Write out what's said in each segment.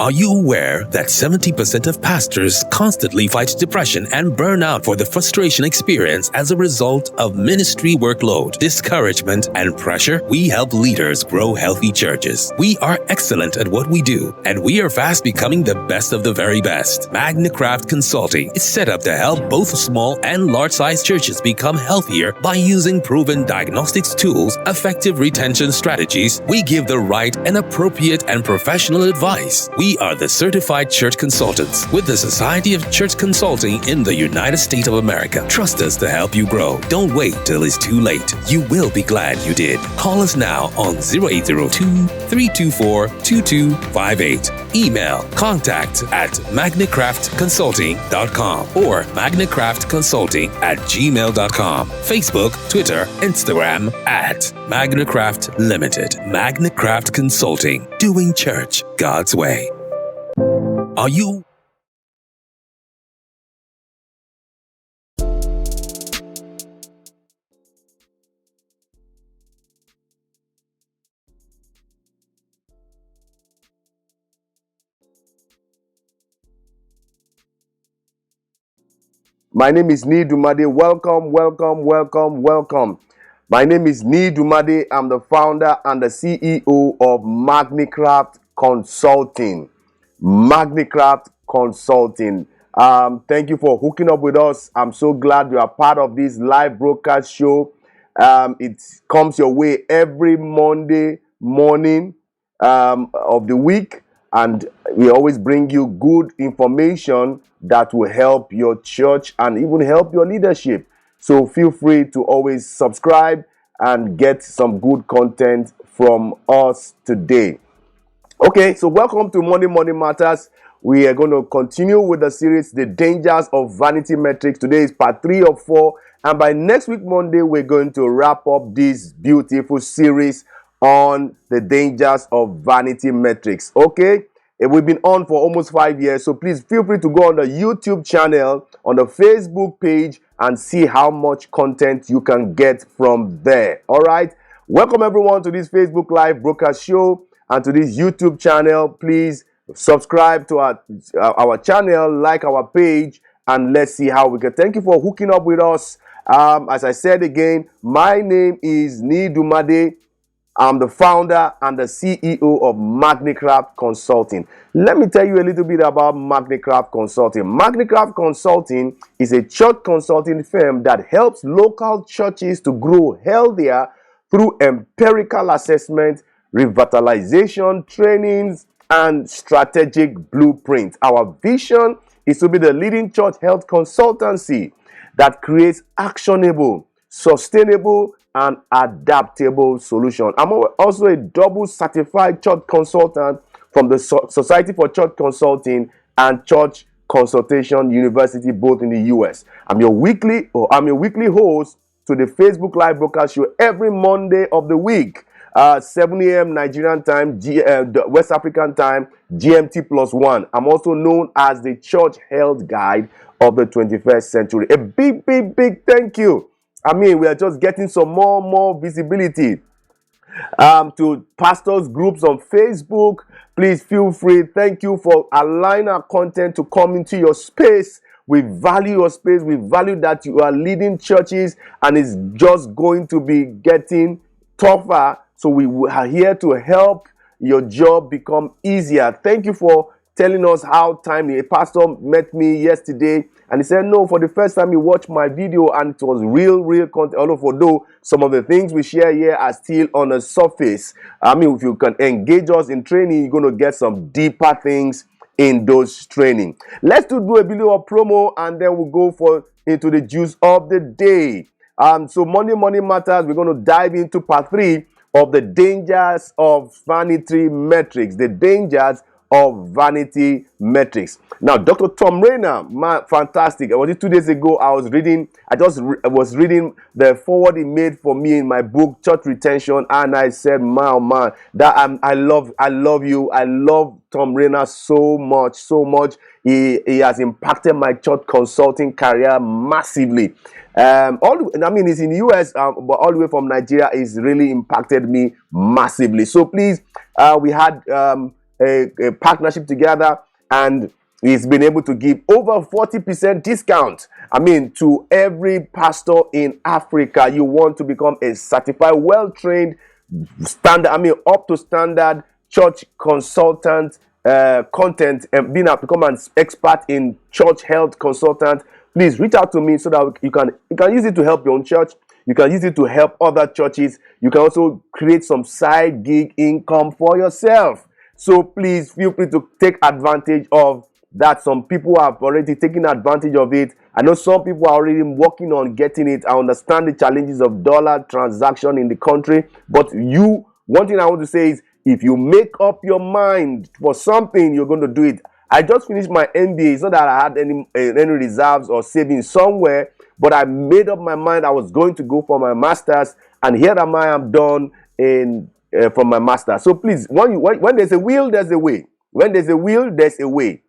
Are you aware that 70% of pastors constantly fight depression and burnout for the frustration experience as a result of ministry workload, discouragement, and pressure? We help leaders grow healthy churches. We are excellent at what we do, and we are fast becoming the best of the very best. Magnicraft Consulting is set up to help both small and large-sized churches become healthier by using proven diagnostics tools, effective retention strategies. We give the right and appropriate and professional advice. We are the certified church consultants with the Society of Church Consulting in the United States of America. Trust us to help you grow. Don't wait till it's too late. You will be glad you did. Call us now on 0802-324-2258. Email contact@magnicraftconsulting.com or magnicraftconsulting@gmail.com. Facebook, Twitter, Instagram @Magnicraft Limited. Magnicraft Consulting. Doing church God's way. Are you? My name is Niyi Dunmade. Welcome. My name is Niyi Dunmade. I'm the founder and the CEO of Magnicraft Consulting. Magnicraft Consulting. Thank you for hooking up with us. I'm so glad you are part of this live broadcast show. It comes your way every Monday morning of the week, and we always bring you good information that will help your church and even help your leadership. So feel free to always subscribe and get some good content from us today. Okay, so welcome to Monday Morning Matters. We are going to continue with the series, The Dangers of Vanity Metrics. Today is part 3 of 4. And by next week, Monday, we're going to wrap up this beautiful series on the dangers of vanity metrics. Okay, we've been on for almost 5 years. So please feel free to go on the YouTube channel, on the Facebook page, and see how much content you can get from there. All right. Welcome, everyone, to this Facebook Live broadcast show. And to this YouTube channel, please subscribe to our channel, like our page, and let's see how we can. Thank you for hooking up with us. As I said again, my name is Niyi Dunmade. I'm the founder and the CEO of Magnicraft Consulting. Let me tell you a little bit about Magnicraft Consulting. Magnicraft Consulting is a church consulting firm that helps local churches to grow healthier through empirical assessment, revitalization, trainings, and strategic blueprints. Our vision is to be the leading church health consultancy that creates actionable, sustainable, and adaptable solutions. I'm also a double certified church consultant from the Society for Church Consulting and Church Consultation University, both in the US. I'm your weekly host to the Facebook Live broadcast show every Monday of the week. 7 a.m. Nigerian time, West African time, GMT +1. I'm also known as the Church Health Guide of the 21st century. A big thank you. I mean, we are just getting some more visibility to pastors groups on Facebook. Please feel free. Thank you for allowing our content to come into your space. We value your space. We value that you are leading churches, and it's just going to be getting tougher. So we are here to help your job become easier. Thank you for telling us how timely. A pastor met me yesterday and he said, no, for the first time he watched my video and it was real content. Although some of the things we share here are still on the surface. I mean, if you can engage us in training, you're going to get some deeper things in those training. Let's do a bit of promo and then we'll go into the juice of the day. So Monday Morning Matters, we're going to dive into part 3 of the dangers of vanity metrics. The dangers of Vanity Metrics. Now, Dr. Tom Rainer, man, fantastic. Was it 2 days ago? I was reading the forward he made for me in my book, Church Retention, and I said, man, that I love you. I love Tom Rainer so much. He has impacted my church consulting career massively. He's in the US, but all the way from Nigeria, he's really impacted me massively. So please, we had a partnership together, and he's been able to give over 40% discount. To every pastor in Africa. You want to become a certified, well-trained, up to standard church consultant, content, and become an expert in church health consultant. Please reach out to me so that you can use it to help your own church. You can use it to help other churches. You can also create some side gig income for yourself. So please feel free to take advantage of that. Some people have already taken advantage of it. I know some people are already working on getting it. I understand the challenges of dollar transaction in the country. But one thing I want to say is, if you make up your mind for something, you're going to do it. I just finished my MBA. It's not that I had any reserves or savings somewhere, but I made up my mind I was going to go for my master's, and here am I. I'm done from my master. So please, when there's a will, there's a way. When there's a will, there's a way.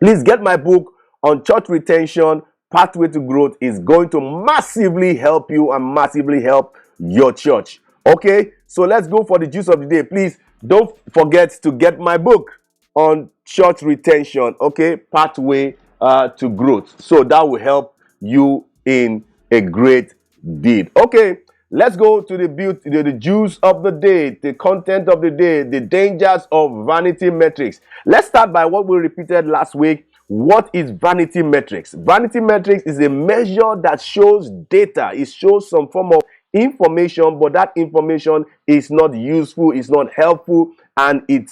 Please get my book on church retention, Pathway to Growth. Is going to massively help you and massively help your church. Okay, so let's go for the juice of the day. Please don't forget to get my book on church retention, okay, Pathway to Growth. So that will help you in a great deed. Okay, let's go to the juice of the day, the content of the day, the dangers of vanity metrics. Let's start by what we repeated last week. What is vanity metrics? Vanity metrics is a measure that shows data. It shows some form of information, but that information is not useful, it's not helpful, and it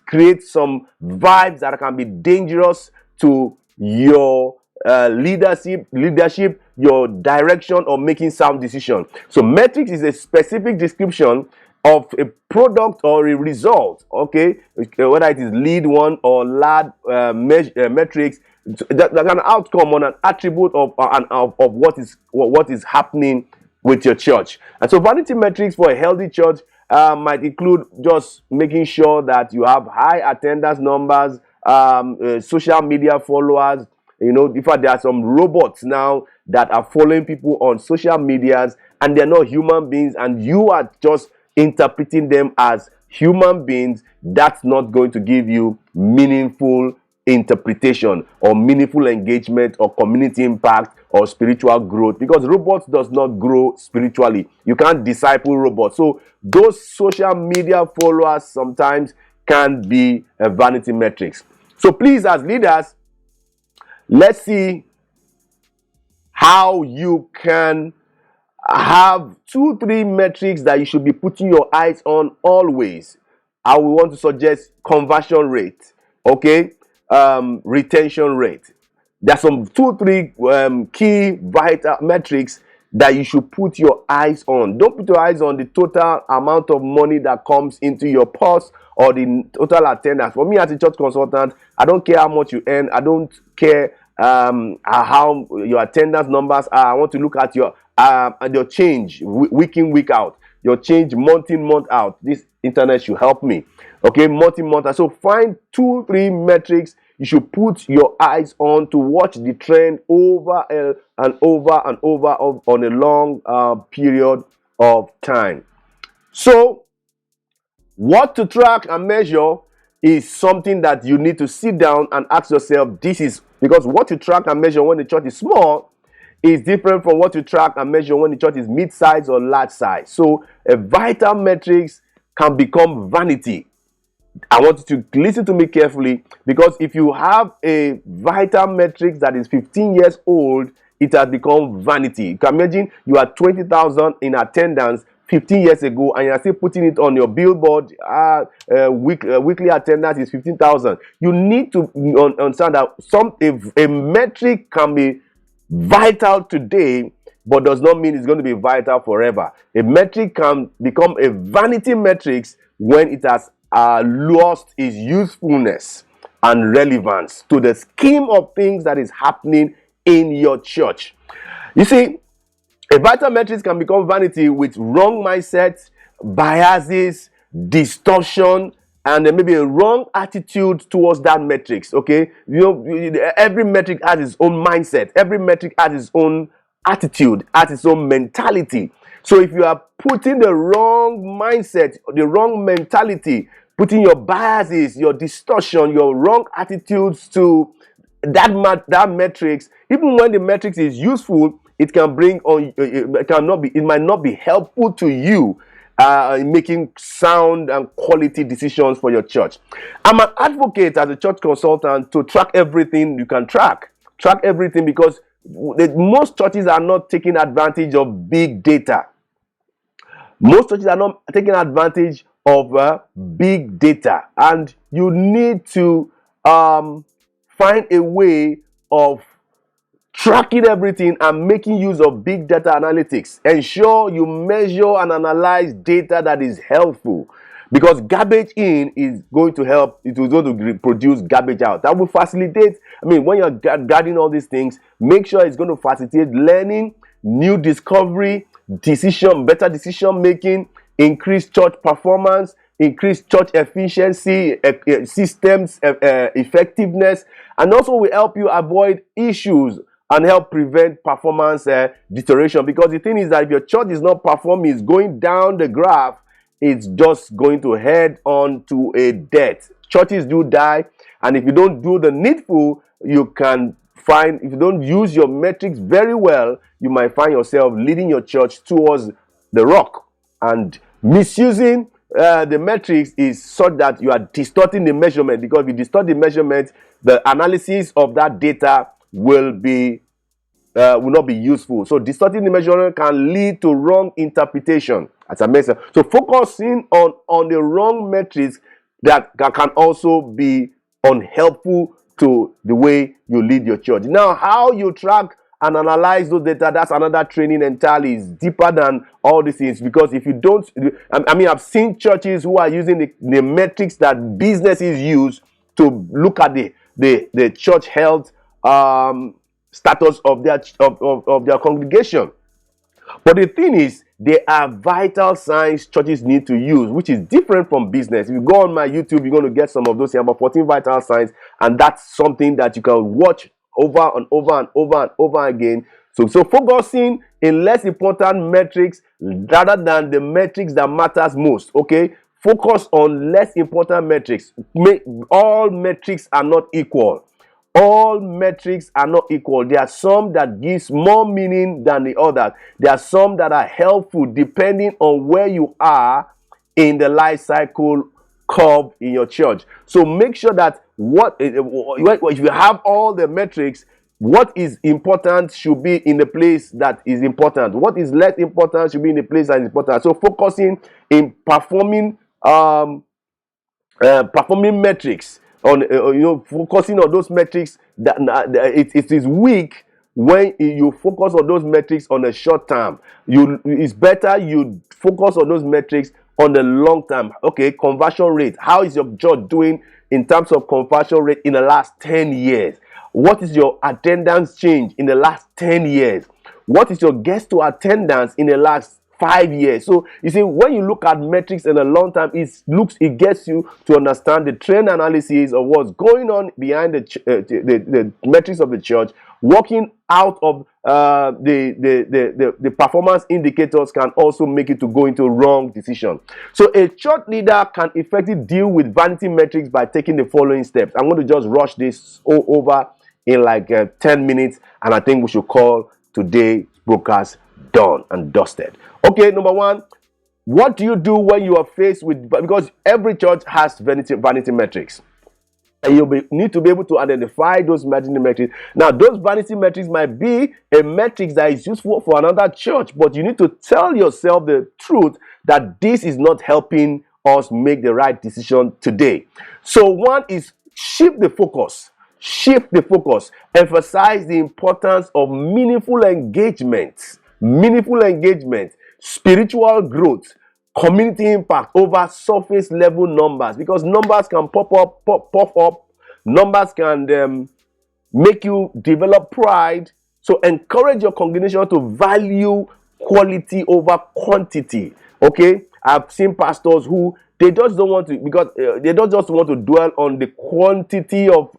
creates some vibes that can be dangerous to your leadership, your direction, or making sound decision. So metrics is a specific description of a product or a result, okay, whether it is lead one or lad metrics, that's an outcome on an attribute of what is happening with your church. And so vanity metrics for a healthy church might include just making sure that you have high attendance numbers, social media followers. In fact, there are some robots now that are following people on social medias, and they're not human beings, and you are just interpreting them as human beings. That's not going to give you meaningful interpretation or meaningful engagement or community impact or spiritual growth, because robots does not grow spiritually. You can't disciple robots. So those social media followers sometimes can be a vanity metrics. So please, as leaders, let's see how you can have 2-3 metrics that you should be putting your eyes on always. I will want to suggest conversion rate, okay, retention rate. There's some 2-3 key vital metrics that you should put your eyes on. Don't put your eyes on the total amount of money that comes into your purse or the total attendance. For me, as a church consultant, I don't care how much you earn. I don't care how your attendance numbers are. I want to look at your change week in, week out, your change month in, month out. This internet should help me. Okay, month in, month out. So find 2-3 metrics you should put your eyes on to watch the trend over and over and over on a long period of time. So what to track and measure is something that you need to sit down and ask yourself. This is because what you track and measure when the church is small is different from what you track and measure when the church is mid-size or large size. So a vital metrics can become vanity. I want you to listen to me carefully, because if you have a vital metrics that is 15 years old, it has become vanity. You can imagine you are 20,000 in attendance 15 years ago, and you are still putting it on your billboard. Weekly attendance is 15,000. You need to understand that a metric can be vital today, but does not mean it's going to be vital forever. A metric can become a vanity metrics when it has lost its usefulness and relevance to the scheme of things that is happening in your church. You see, a vital metrics can become vanity with wrong mindsets, biases, distortion, and then maybe a wrong attitude towards that metrics. Okay, every metric has its own mindset. Every metric has its own attitude, has its own mentality. So if you are putting the wrong mindset, the wrong mentality, putting your biases, your distortion, your wrong attitudes to that metrics, even when the metrics is useful, it can bring on it might not be helpful to you in making sound and quality decisions for your church. I'm an advocate as a church consultant to track everything you can track everything, because most churches are not taking advantage of big data. Most churches are not taking advantage of big data, and you need to find a way of tracking everything and making use of big data analytics. Ensure you measure and analyze data that is helpful, because garbage in is going to help. It is going to produce garbage out. That will facilitate. When you're gathering all these things, make sure it's going to facilitate learning, new discovery, better decision making, increased church performance, increased church efficiency, systems effectiveness, and also will help you avoid issues and help prevent performance deterioration. Because the thing is that if your church is not performing, it's going down the graph, it's just going to head on to a death. Churches do die, and if you don't do the needful, if you don't use your metrics very well, you might find yourself leading your church towards the rock. And misusing the metrics is such that you are distorting the measurement, because if you distort the measurement, the analysis of that data will not be useful. So distorting the measurement can lead to wrong interpretation, as I mentioned. So focusing on the wrong metrics that can also be unhelpful to the way you lead your church. Now, how you track and analyze those data, that's another training entirely. Is deeper than all these things, because if you don't, I've seen churches who are using the metrics that businesses use to look at the church health status of their congregation. But the thing is, there are vital signs churches need to use, which is different from business. If you go on my YouTube, you're going to get some of those here, about 14 vital signs, and that's something that you can watch over and over and over and over again. So focusing in less important metrics rather than the metrics that matters most. Okay, focus on less important metrics. All metrics are not equal. All metrics are not equal. There are some that gives more meaning than the others. There are some that are helpful depending on where you are in the life cycle curve in your church. So make sure that if you have all the metrics, what is important should be in the place that is important. What is less important should be in the place that is important. So focusing in performing metrics, on focusing on those metrics that it is weak when you focus on those metrics on a short term. It's better you focus on those metrics on the long term. Okay, conversion rate. How is your church doing in terms of conversion rate in the last 10 years? What is your attendance change in the last 10 years? What is your guest to attendance in the last 5 years? So you see, when you look at metrics in a long time, it gets you to understand the trend analysis of what's going on behind the metrics of the church. Working out of the performance indicators can also make it to go into wrong decision. So a church leader can effectively deal with vanity metrics by taking the following steps. I'm going to just rush this over in like 10 minutes, and I think we should call today's broadcast done and dusted. Okay, number one, what do you do when you are faced with, because every church has vanity metrics, and you need to be able to identify those vanity metrics. Now, those vanity metrics might be a metric that is useful for another church, but you need to tell yourself the truth that this is not helping us make the right decision today. So one is shift the focus. Emphasize the importance of meaningful engagement, spiritual growth, community impact over surface level numbers, because numbers can pop up. Numbers can make you develop pride. So encourage your congregation to value quality over quantity. Okay, I've seen pastors who they just don't want to, because they don't just want to dwell on the quantity of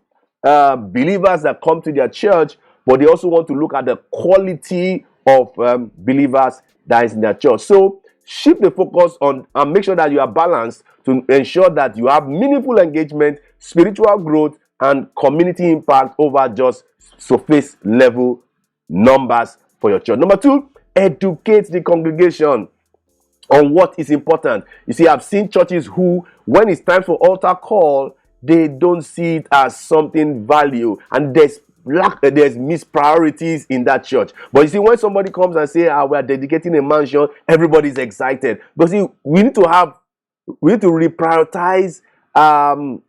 believers that come to their church, but they also want to look at the quality of believers that is in their church. So shift the focus on and make sure that you are balanced to ensure that you have meaningful engagement, spiritual growth, and community impact over just surface level numbers for your church. Number two, educate the congregation on what is important. You see, I've seen churches who, when it's time for altar call, they don't see it as something value, and there's mispriorities in that church. But you see, when somebody comes and say, we are dedicating a mansion, everybody's excited. But see, we need to reprioritize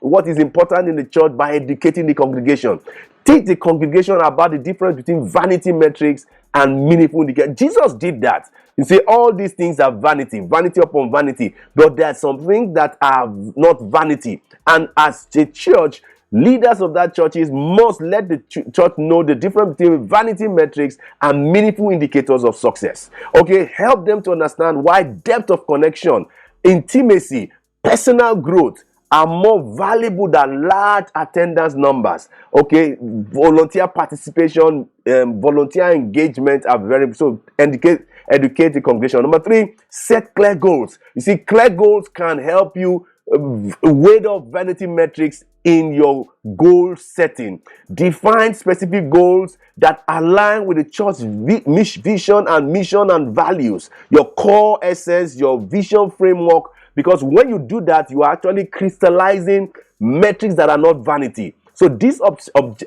what is important in the church by educating the congregation. Teach the congregation about the difference between vanity metrics and meaningful indicators. Jesus did that. You see, all these things are vanity upon vanity, but there are some things that are not vanity. And as a church, leaders of that churches must let the church know the difference between vanity metrics and meaningful indicators of success. Okay, help them to understand why depth of connection, intimacy, personal growth are more valuable than large attendance numbers. Okay, volunteer participation, volunteer engagement are very, so educate the congregation. Number three, set clear goals. You see, clear goals can help you weigh up vanity metrics in your goal setting. Define specific goals that align with the church's vision and mission and values, your core essence, your vision framework. Because when you do that, you are actually crystallizing metrics that are not vanity. So this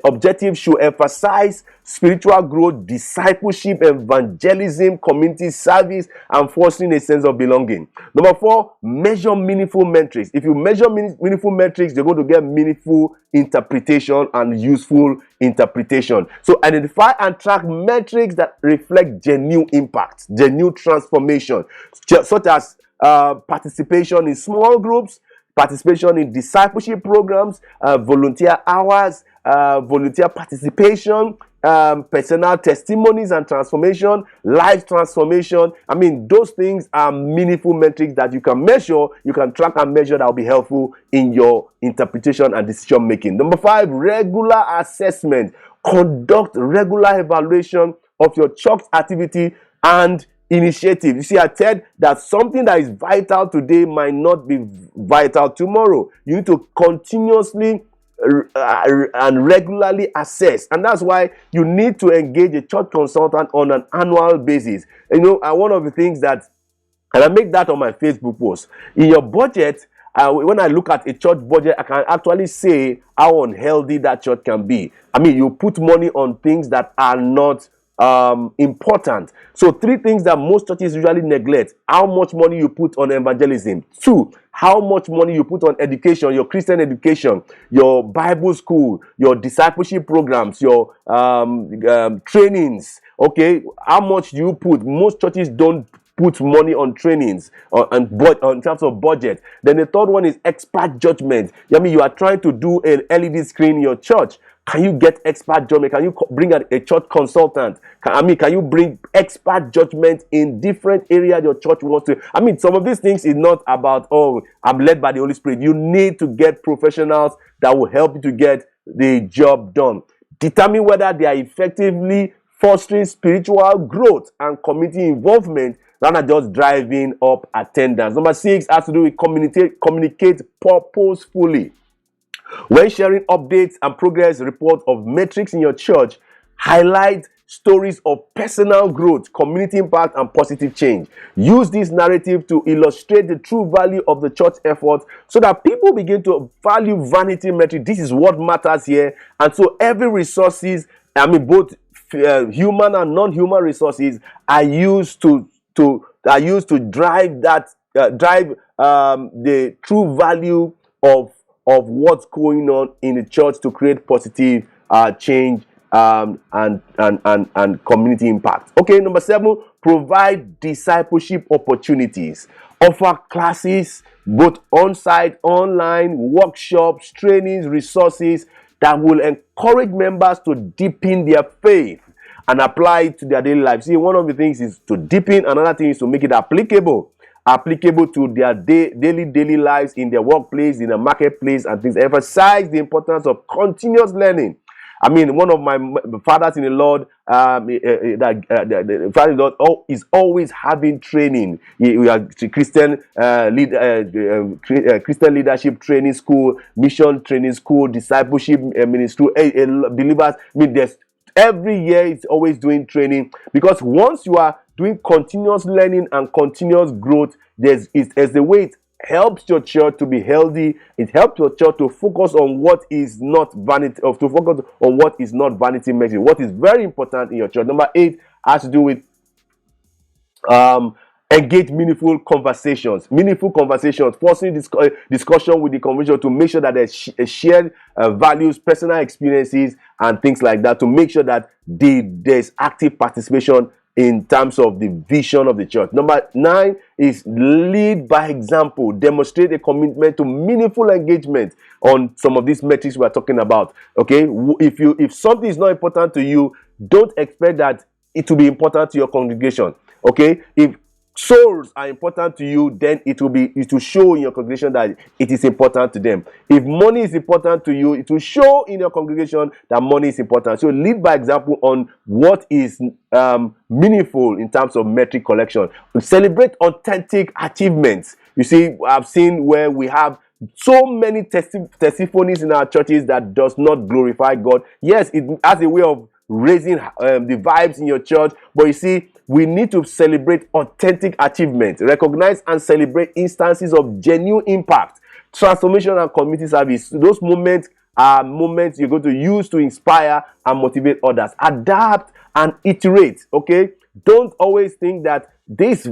objective should emphasize spiritual growth, discipleship, evangelism, community service, and fostering a sense of belonging. Number four, measure meaningful metrics. If you measure meaningful metrics, you're going to get meaningful interpretation and useful interpretation. So identify and track metrics that reflect genuine impact, genuine transformation, such as participation in small groups, participation in discipleship programs, volunteer hours, volunteer participation, personal testimonies and transformation, life transformation. I mean, those things are meaningful metrics that you can measure, you can track and measure, that will be helpful in your interpretation and decision making. Number five, regular assessment. Conduct regular evaluation of your church activity and initiative. You see, I said that something that is vital today might not be vital tomorrow. You need to continuously and regularly assess, and that's why you need to engage a church consultant on an annual basis. You know, one of the things that, and I make that on my Facebook post, in your budget, when I look at a church budget, I can actually say how unhealthy that church can be. I mean, you put money on things that are not important. So three things that most churches usually neglect: how much money you put on evangelism; two, how much money you put on education, your Christian education, your Bible school, your discipleship programs, your trainings. Okay, how much do you put? Most churches don't put money on trainings in terms of budget. Then the third one is expert judgment. I mean, you are trying to do an LED screen in your church. Can you get expert judgment? Can you bring a church consultant? Can you bring expert judgment in different areas your church wants to? I mean, some of these things is not about, oh, I'm led by the Holy Spirit. You need to get professionals that will help you to get the job done. Determine whether they are effectively fostering spiritual growth and community involvement rather than just driving up attendance. Number six has to do with communicate purposefully. When sharing updates and progress reports of metrics in your church, highlight stories of personal growth, community impact, and positive change. Use this narrative to illustrate the true value of the church effort so that people begin to value vanity metrics. This is what matters here. And so every resources, I mean, both human and non-human resources are used to drive the true value of what's going on in the church to create positive change and community impact. Okay, number seven, provide discipleship opportunities. offer classes, both on-site, online, workshops, trainings, resources that will encourage members to deepen their faith and apply it to their daily life. See, one of the things is to deepen, another thing is to make it applicable to their daily lives, in their workplace, in the marketplace, and things. Emphasize the importance of continuous learning. I mean, one of my fathers in the Lord, the father in the Lord is always having training. We are Christian Christian leadership training school, mission training school, discipleship ministry, believers. I mean, there's every year it's always doing training, because once you are doing continuous learning and continuous growth, there's the way it helps your church to be healthy. It helps your church to focus on what is not vanity, or to focus on what is not vanity metrics. What is very important in your church. Number 8 has to do with engage meaningful conversations, forcing discussion with the conversation to make sure that there's shared values, personal experiences, and things like that, to make sure that there's active participation in terms of the vision of the church. Number 9 is lead by example. Demonstrate a commitment to meaningful engagement on some of these metrics we're talking about. Okay, if something is not important to you, don't expect that it will be important to your congregation. Okay, if souls are important to you, then it will show in your congregation that it is important to them. If money is important to you, it will show in your congregation that money is important. So lead by example on what is meaningful in terms of metric collection. Celebrate authentic achievements. You see, I've seen where we have so many testimonies in our churches that does not glorify God. Yes, it has a way of raising the vibes in your church, but you see, we need to celebrate authentic achievements, recognize and celebrate instances of genuine impact, transformation, and community service. Those moments are moments you're going to use to inspire and motivate others. Adapt and iterate. Okay, don't always think that this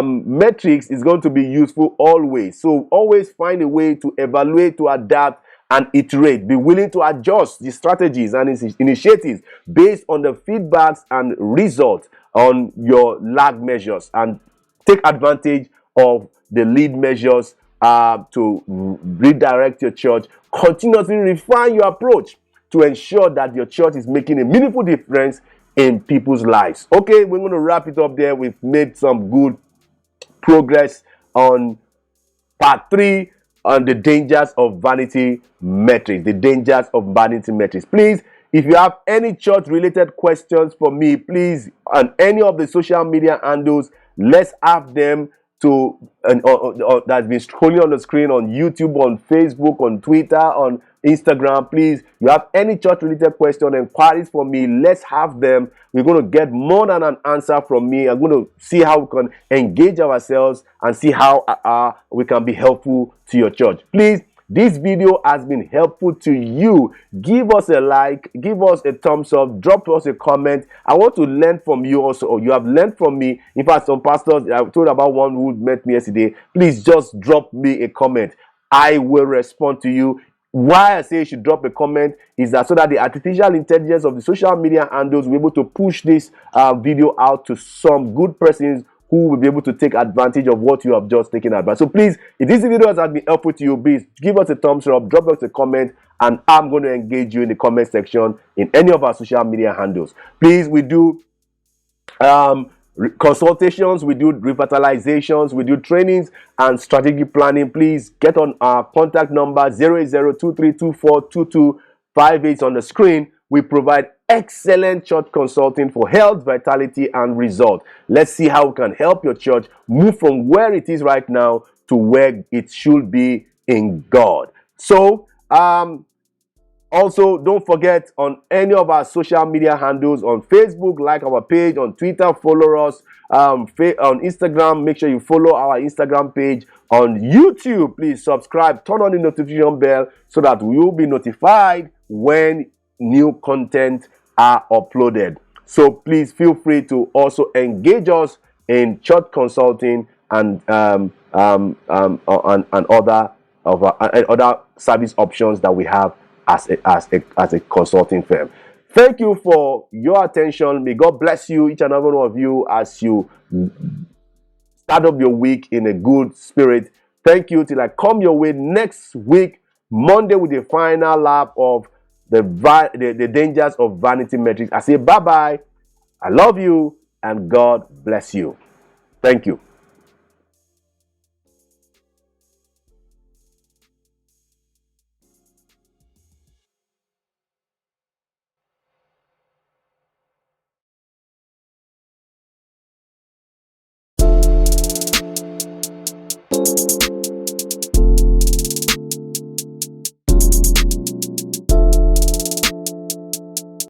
metrics is going to be useful always. So always find a way to evaluate, to adapt, and iterate. Be willing to adjust the strategies and initiatives based on the feedbacks and results on your lag measures, and take advantage of the lead measures to redirect your church. Continuously refine your approach to ensure that your church is making a meaningful difference in people's lives. Okay, we're going to wrap it up there. We've made some good progress on part 3 on the dangers of vanity metrics. The dangers of vanity metrics. Please, if you have any church related questions for me, please, on any of the social media handles, let's have them to that's been scrolling on the screen, on YouTube, on Facebook, on Twitter, on Instagram. Please, you have any church related question, inquiries for me, let's have them. We're going to get more than an answer from me. I'm going to see how we can engage ourselves and see how we can be helpful to your church. Please, this video has been helpful to you. Give us a like, give us a thumbs up, drop us a comment. I want to learn from you also, or you have learned from me. In fact, some pastors, I told about one who met me yesterday. Please just drop me a comment. I will respond to you. Why I say you should drop a comment is that so that the artificial intelligence of the social media handles will be able to push this video out to some good persons who will be able to take advantage of what you have just taken advantage. So please, if this video has been helpful to you, please give us a thumbs up, drop us a comment, and I'm going to engage you in the comment section in any of our social media handles. Please, we do consultations, we do revitalizations, we do trainings and strategic planning. Please get on our contact number 08023242258 on the screen. We provide excellent church consulting for health, vitality, and result. Let's see how we can help your church move from where it is right now to where it should be in God. So, also, don't forget, on any of our social media handles, on Facebook, like our page, on Twitter, follow us, on Instagram, make sure you follow our Instagram page. On YouTube, please subscribe, turn on the notification bell so that we will be notified when new content are uploaded. So please feel free to also engage us in church consulting and other service options that we have as a consulting firm. Thank you for your attention. May God bless you, each and every one of you, as you Start up your week in a good spirit. Thank you till I come your way next week, Monday, with the final lap of the Dangers of Vanity Metrics. I say bye-bye. I love you and God bless you. Thank you.